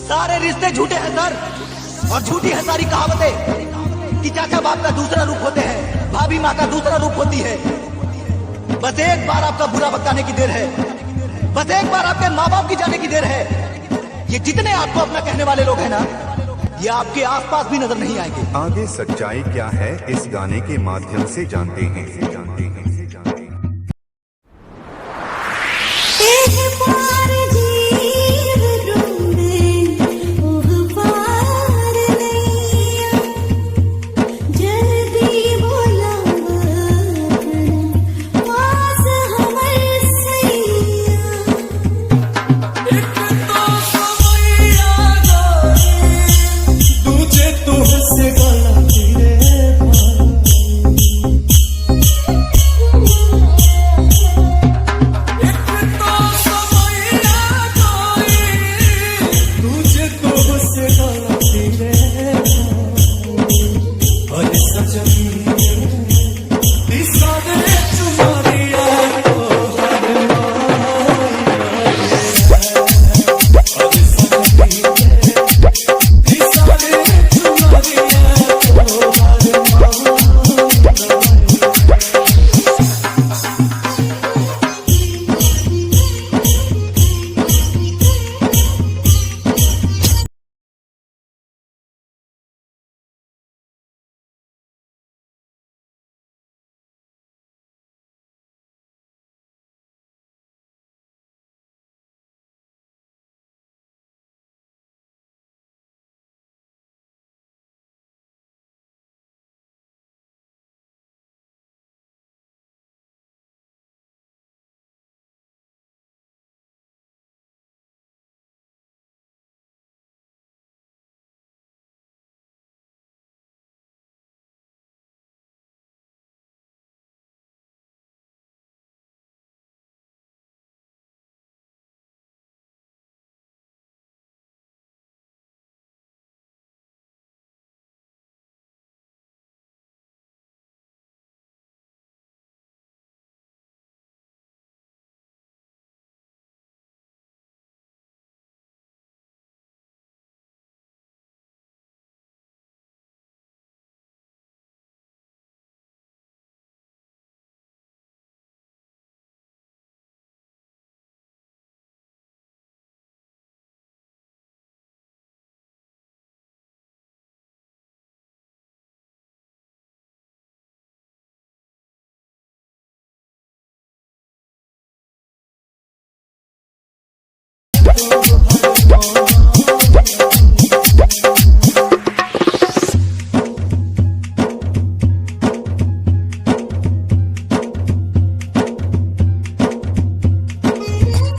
सारे रिश्ते झूठे हैं सर, और झूठी है सारी कहावतें कि चाचा बाप का दूसरा रूप होते हैं, भाभी माँ का दूसरा रूप होती है। बस एक बार आपका बुरा बताने की देर है, बस एक बार आपके माँ बाप की जाने की देर है। ये जितने आपको अपना कहने वाले लोग हैं ना, ये आपके आसपास भी नजर नहीं आएंगे। आगे सच्चाई क्या है इस गाने के माध्यम से जानते हैं।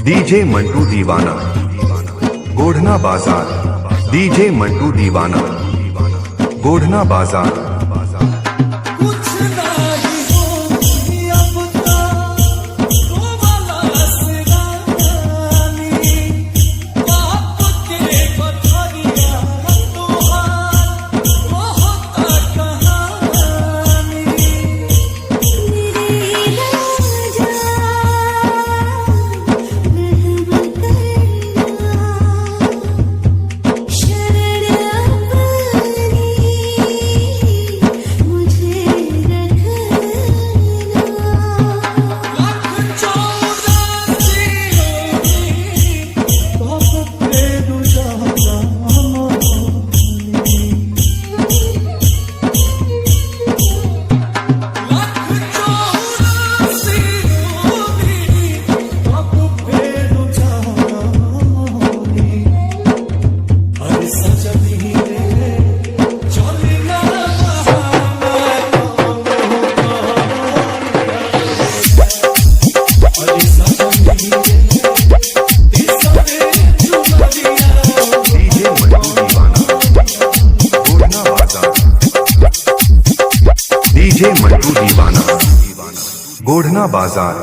डीजे मंटू दीवाना गोढ़ना बाजार, डीजे मंटू दीवाना गोढ़ना बाजार। डीजे मंटू दीवाना गोढ़ना बाजार।